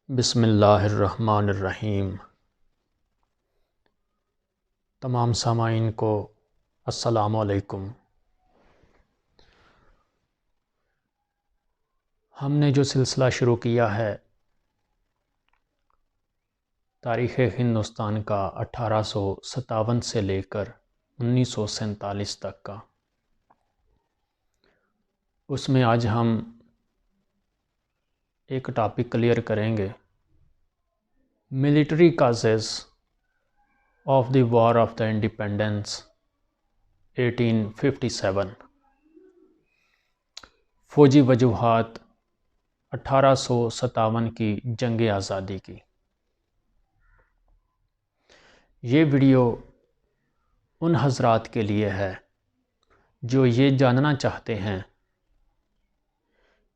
بسم اللہ الرحمن الرحیم۔ تمام سامعین کو السلام علیکم۔ ہم نے جو سلسلہ شروع کیا ہے تاریخ ہندوستان کا 1857 سے لے کر 1947 تک کا، اس میں آج ہم ایک ٹاپک کلیئر کریں گے: military causes of the war of the independence 1857۔ فوجی وجوہات 1857 کی جنگ آزادی کی۔ یہ ویڈیو ان حضرات کے لیے ہے جو یہ جاننا چاہتے ہیں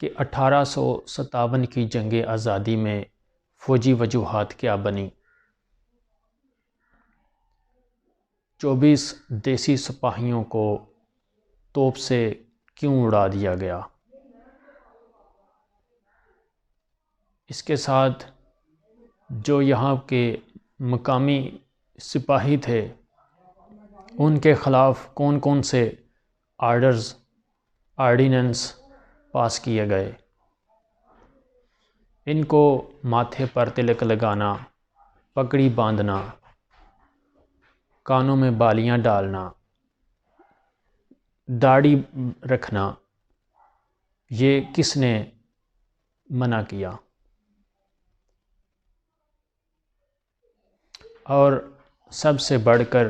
کہ 1857 کی جنگ آزادی میں فوجی وجوہات کیا بنی، 24 دیسی سپاہیوں کو توپ سے کیوں اڑا دیا گیا۔ اس کے ساتھ جو یہاں کے مقامی سپاہی تھے ان کے خلاف کون کون سے آرڈیننس پاس کیے گئے، ان کو ماتھے پر تلک لگانا، پگڑی باندھنا، کانوں میں بالیاں ڈالنا، داڑھی رکھنا، یہ کس نے منع کیا؟ اور سب سے بڑھ کر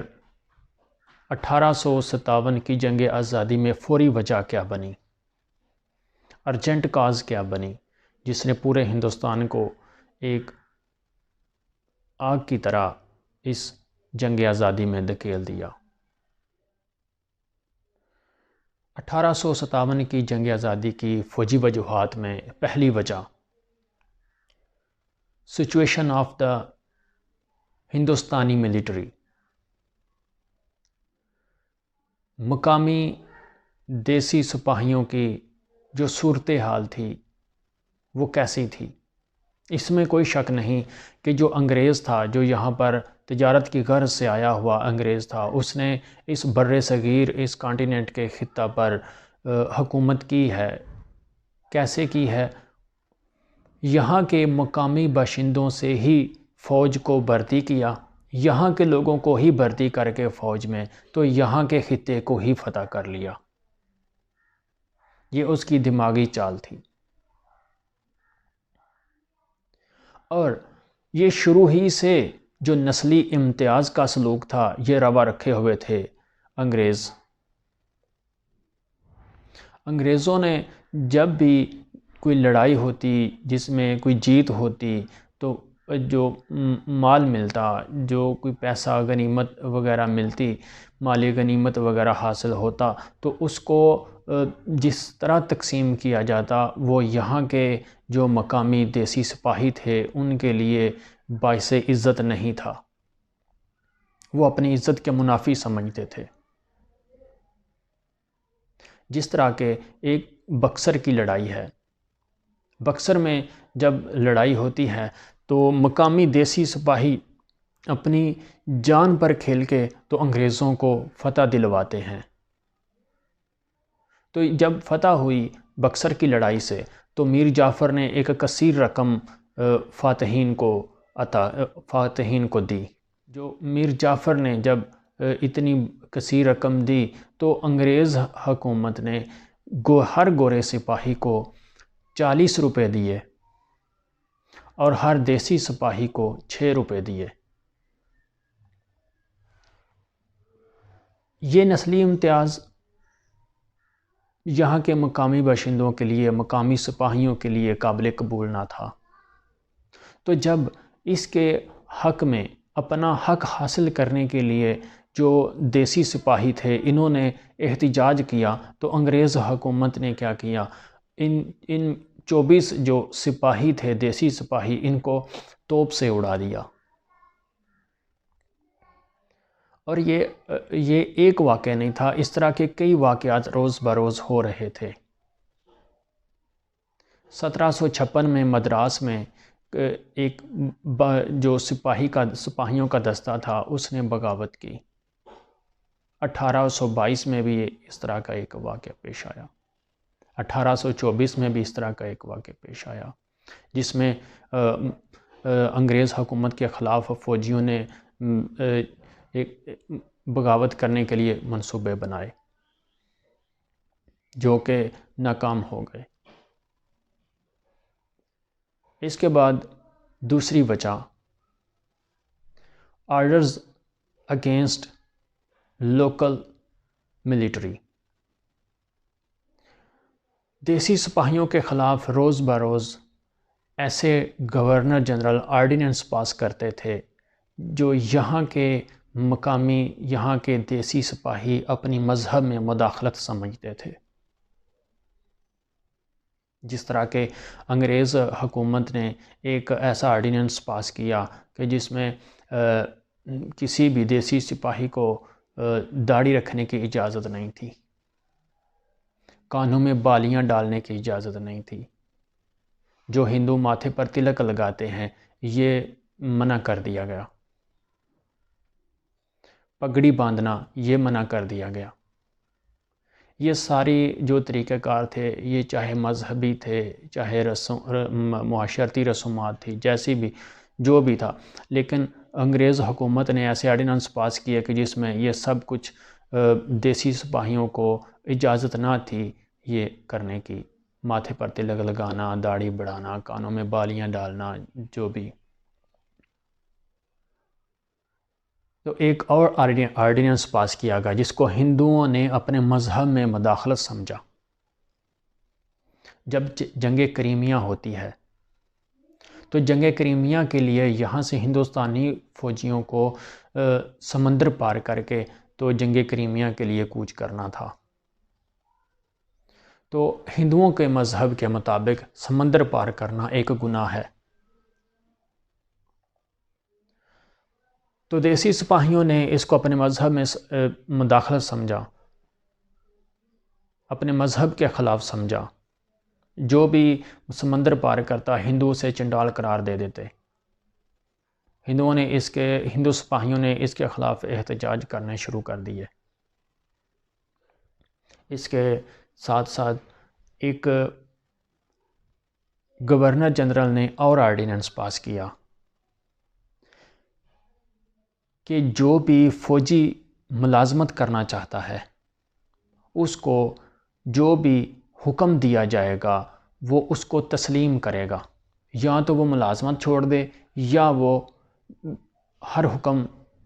1857 کی جنگ آزادی میں فوری وجہ کیا بنی، ارجنٹ کاز کیا بنی، جس نے پورے ہندوستان کو ایک آگ کی طرح اس جنگ آزادی میں دھکیل دیا۔ 1857 کی جنگ آزادی کی فوجی وجوہات میں پہلی وجہ سچویشن آف دا ہندوستانی ملٹری۔ مقامی دیسی سپاہیوں کی جو صورتحال تھی وہ کیسی تھی؟ اس میں کوئی شک نہیں کہ جو انگریز تھا، جو یہاں پر تجارت کی غرض سے آیا ہوا انگریز تھا، اس نے اس بر صغیر، اس کانٹیننٹ کے خطہ پر حکومت کی ہے۔ کیسے کی ہے؟ یہاں کے مقامی باشندوں سے ہی فوج کو بھرتی کیا، یہاں کے لوگوں کو ہی بھرتی کر کے فوج میں تو یہاں کے خطے کو ہی فتح کر لیا۔ یہ اس کی دماغی چال تھی، اور یہ شروع ہی سے جو نسلی امتیاز کا سلوک تھا یہ روا رکھے ہوئے تھے انگریز۔ انگریزوں نے جب بھی کوئی لڑائی ہوتی، جس میں کوئی جیت ہوتی، تو جو مال ملتا، جو کوئی پیسہ غنیمت وغیرہ ملتی، مالی غنیمت وغیرہ حاصل ہوتا، تو اس کو جس طرح تقسیم کیا جاتا وہ یہاں کے جو مقامی دیسی سپاہی تھے ان کے لیے باعث عزت نہیں تھا، وہ اپنی عزت کے منافی سمجھتے تھے۔ جس طرح کہ ایک بکسر کی لڑائی ہے، بکسر میں جب لڑائی ہوتی ہے تو مقامی دیسی سپاہی اپنی جان پر کھیل کے تو انگریزوں کو فتح دلواتے ہیں۔ تو جب فتح ہوئی بکسر کی لڑائی سے تو میر جعفر نے ایک کثیر رقم فاتحین کو دی۔ جو میر جعفر نے جب اتنی کثیر رقم دی تو انگریز حکومت نے ہر گورے سپاہی کو 40 روپے دیے اور ہر دیسی سپاہی کو 6 روپے دیے۔ یہ نسلی امتیاز یہاں کے مقامی باشندوں کے لیے، مقامی سپاہیوں کے لیے قابل قبول نہ تھا۔ تو جب اس کے حق میں اپنا حق حاصل کرنے کے لیے جو دیسی سپاہی تھے انہوں نے احتجاج کیا تو انگریز حکومت نے کیا کیا، ان 24 جو سپاہی تھے دیسی سپاہی، ان کو توپ سے اڑا دیا۔ اور یہ ایک واقعہ نہیں تھا، اس طرح کے کئی واقعات روز بروز ہو رہے تھے۔ 1756 میں مدراس میں ایک جو سپاہیوں کا دستہ تھا اس نے بغاوت کی۔ 1822 میں بھی اس طرح کا ایک واقعہ پیش آیا، 1824 میں بھی اس طرح کا ایک واقعہ پیش آیا، جس میں انگریز حکومت کے خلاف فوجیوں نے ایک بغاوت کرنے کے لیے منصوبے بنائے جو کہ ناکام ہو گئے۔ اس کے بعد دوسری وجہ، آرڈرز اگینسٹ لوکل ملٹری، دیسی سپاہیوں کے خلاف روز بروز ایسے گورنر جنرل آرڈیننس پاس کرتے تھے جو یہاں کے مقامی، یہاں کے دیسی سپاہی اپنی مذہب میں مداخلت سمجھتے تھے۔ جس طرح کہ انگریز حکومت نے ایک ایسا آرڈیننس پاس کیا کہ جس میں کسی بھی دیسی سپاہی کو داڑھی رکھنے کی اجازت نہیں تھی، کانوں میں بالیاں ڈالنے کی اجازت نہیں تھی، جو ہندو ماتھے پر تلک لگاتے ہیں یہ منع کر دیا گیا، پگڑی باندھنا یہ منع کر دیا گیا۔ یہ ساری جو طریقہ کار تھے، یہ چاہے مذہبی تھے، چاہے معاشرتی رسومات تھی، جیسی بھی جو بھی تھا، لیکن انگریز حکومت نے ایسے آرڈیننس پاس کیے کہ جس میں یہ سب کچھ دیسی سپاہیوں کو اجازت نہ تھی یہ کرنے کی، ماتھے پر تلک لگانا، داڑھی بڑھانا، کانوں میں بالیاں ڈالنا، جو بھی۔ تو ایک اور آرڈیننس پاس کیا گیا جس کو ہندوؤں نے اپنے مذہب میں مداخلت سمجھا۔ جب جنگ کریمیا ہوتی ہے تو جنگ کریمیا کے لیے یہاں سے ہندوستانی فوجیوں کو سمندر پار کر کے تو جنگ کریمیا کے لیے کوچ کرنا تھا۔ تو ہندوؤں کے مذہب کے مطابق سمندر پار کرنا ایک گناہ ہے۔ تو دیسی سپاہیوں نے اس کو اپنے مذہب میں مداخلت سمجھا، اپنے مذہب کے خلاف سمجھا۔ جو بھی سمندر پار کرتا ہندو سے چنڈال قرار دے دیتے۔ ہندو سپاہیوں نے اس کے خلاف احتجاج کرنے شروع کر دیے۔ اس کے ساتھ ساتھ ایک گورنر جنرل نے اور آرڈیننس پاس کیا کہ جو بھی فوجی ملازمت کرنا چاہتا ہے اس کو جو بھی حکم دیا جائے گا وہ اس کو تسلیم کرے گا، یا تو وہ ملازمت چھوڑ دے یا وہ ہر حکم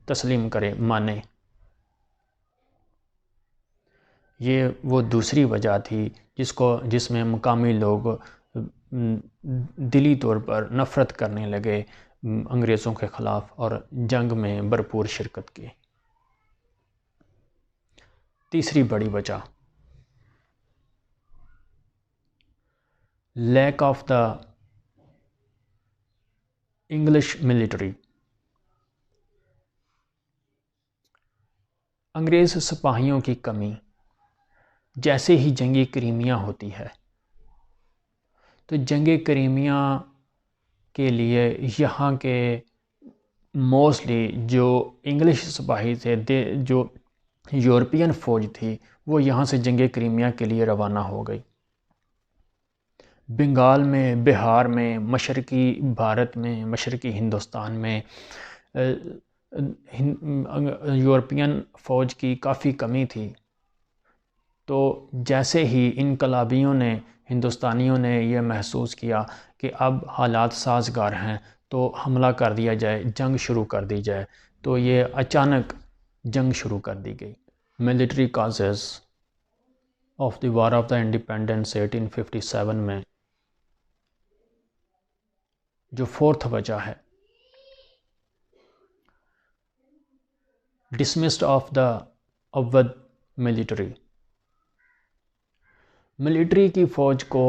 تسلیم کرے، مانے۔ یہ وہ دوسری وجہ تھی جس میں مقامی لوگ دلی طور پر نفرت کرنے لگے انگریزوں کے خلاف اور جنگ میں بھرپور شرکت کی۔ تیسری بڑی وجہ، lack of the English military, انگریز سپاہیوں کی کمی۔ جیسے ہی جنگ کریمیا ہوتی ہے تو جنگ کریمیا کے لیے یہاں کے موسٹلی جو انگلش سپاہی تھے، جو یورپین فوج تھی، وہ یہاں سے جنگ کریمیا کے لیے روانہ ہو گئی۔ بنگال میں، بہار میں، مشرقی بھارت میں، مشرقی ہندوستان میں یورپین فوج کی کافی کمی تھی۔ تو جیسے ہی انقلابیوں نے، ہندوستانیوں نے یہ محسوس کیا کہ اب حالات سازگار ہیں تو حملہ کر دیا جائے، جنگ شروع کر دی جائے، تو یہ اچانک جنگ شروع کر دی گئی۔ Military causes of the war of the independence 1857 میں جو فورتھ وجہ ہے، dismissed of the Awadh military, military کی فوج کو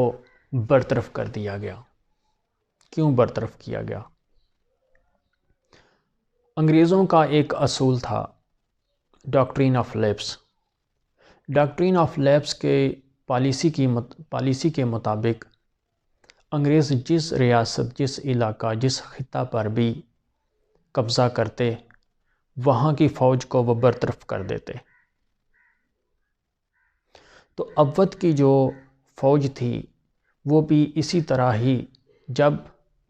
برطرف کر دیا گیا۔ کیوں برطرف کیا گیا؟ انگریزوں کا ایک اصول تھا، doctrine of lapse. Doctrine of lapse کے پالیسی کے مطابق انگریز جس ریاست، جس علاقہ، جس خطہ پر بھی قبضہ کرتے، وہاں کی فوج کو وہ برطرف کر دیتے۔ تو اودھ کی جو فوج تھی وہ بھی اسی طرح ہی، جب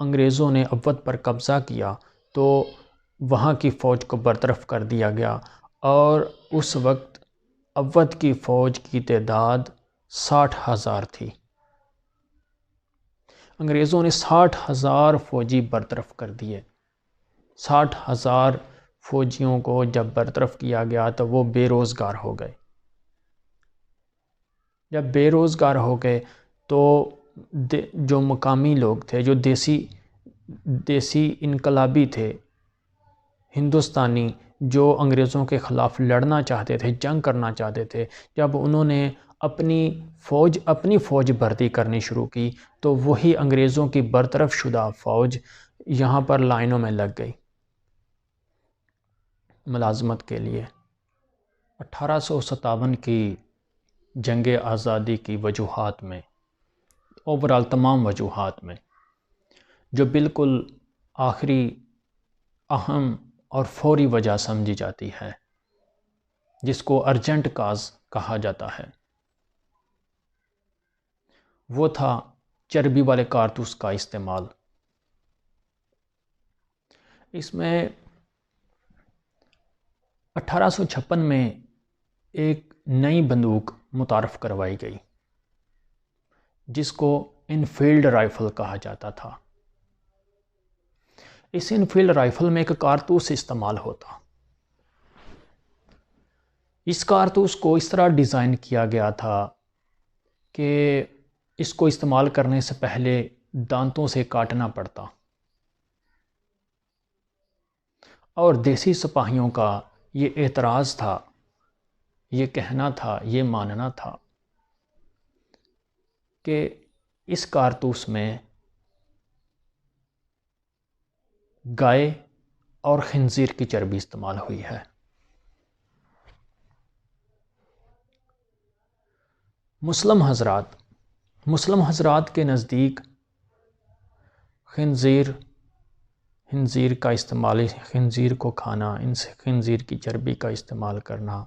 انگریزوں نے اودھ پر قبضہ کیا تو وہاں کی فوج کو برطرف کر دیا گیا، اور اس وقت اودھ کی فوج کی تعداد 60,000 تھی۔ انگریزوں نے 60,000 فوجی برطرف کر دیے۔ 60,000 فوجیوں کو جب برطرف کیا گیا تو وہ بے روزگار ہو گئے۔ جب بے روزگار ہو گئے تو جو مقامی لوگ تھے، جو دیسی انقلابی تھے، ہندوستانی، جو انگریزوں کے خلاف لڑنا چاہتے تھے، جنگ کرنا چاہتے تھے، جب انہوں نے اپنی فوج بھرتی کرنی شروع کی تو وہی انگریزوں کی برطرف شدہ فوج یہاں پر لائنوں میں لگ گئی ملازمت کے لیے۔ 1857 کی جنگ آزادی کی وجوہات میں، اوورال تمام وجوہات میں، جو بالکل آخری اہم اور فوری وجہ سمجھی جاتی ہے، جس کو ارجنٹ کاز کہا جاتا ہے، وہ تھا چربی والے کارتوس کا استعمال۔ اس میں 1856 میں ایک نئی بندوق متعارف کروائی گئی جس کو انفیلڈ رائفل کہا جاتا تھا۔ اس انفیلڈ رائفل میں ایک کارتوس استعمال ہوتا۔ اس کارتوس کو اس طرح ڈیزائن کیا گیا تھا کہ اس کو استعمال کرنے سے پہلے دانتوں سے کاٹنا پڑتا، اور دیسی سپاہیوں کا یہ اعتراض تھا، یہ کہنا تھا، یہ ماننا تھا کہ اس کارتوس میں گائے اور خنزیر کی چربی استعمال ہوئی ہے۔ مسلم حضرات کے نزدیک خنزیر کا استعمال، خنزیر کو کھانا، ان سے خنزیر کی چربی کا استعمال کرنا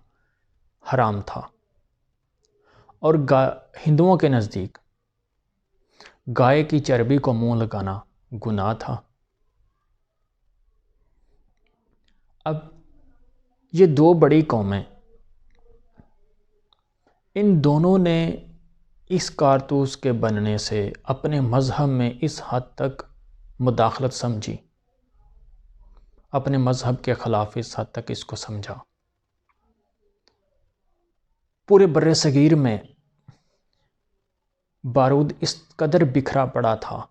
حرام تھا، اور ہندوؤں کے نزدیک گائے کی چربی کو منہ لگانا گناہ تھا۔ اب یہ دو بڑی قومیں، ان دونوں نے اس کارتوس کے بننے سے اپنے مذہب میں اس حد تک مداخلت سمجھی، اپنے مذہب کے خلاف اس حد تک اس کو سمجھا۔ پورے بر صغیر میں بارود اس قدر بکھرا پڑا تھا،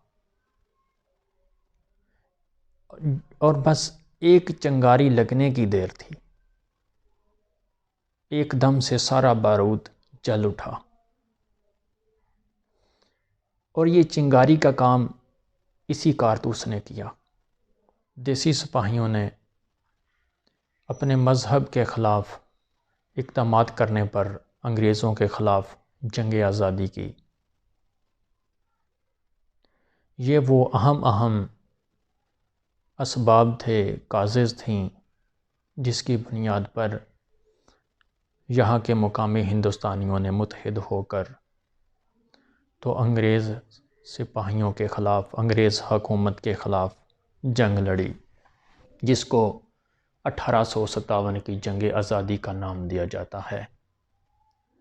اور بس ایک چنگاری لگنے کی دیر تھی، ایک دم سے سارا بارود جل اٹھا، اور یہ چنگاری کا کام اسی کارتوس نے کیا۔ دیسی سپاہیوں نے اپنے مذہب کے خلاف اقدامات کرنے پر انگریزوں کے خلاف جنگ آزادی کی۔ یہ وہ اہم اسباب تھے، کازز تھیں، جس کی بنیاد پر یہاں کے مقامی ہندوستانیوں نے متحد ہو کر تو انگریز سپاہیوں کے خلاف، انگریز حکومت کے خلاف جنگ لڑی، جس کو 1857 کی جنگ آزادی کا نام دیا جاتا ہے۔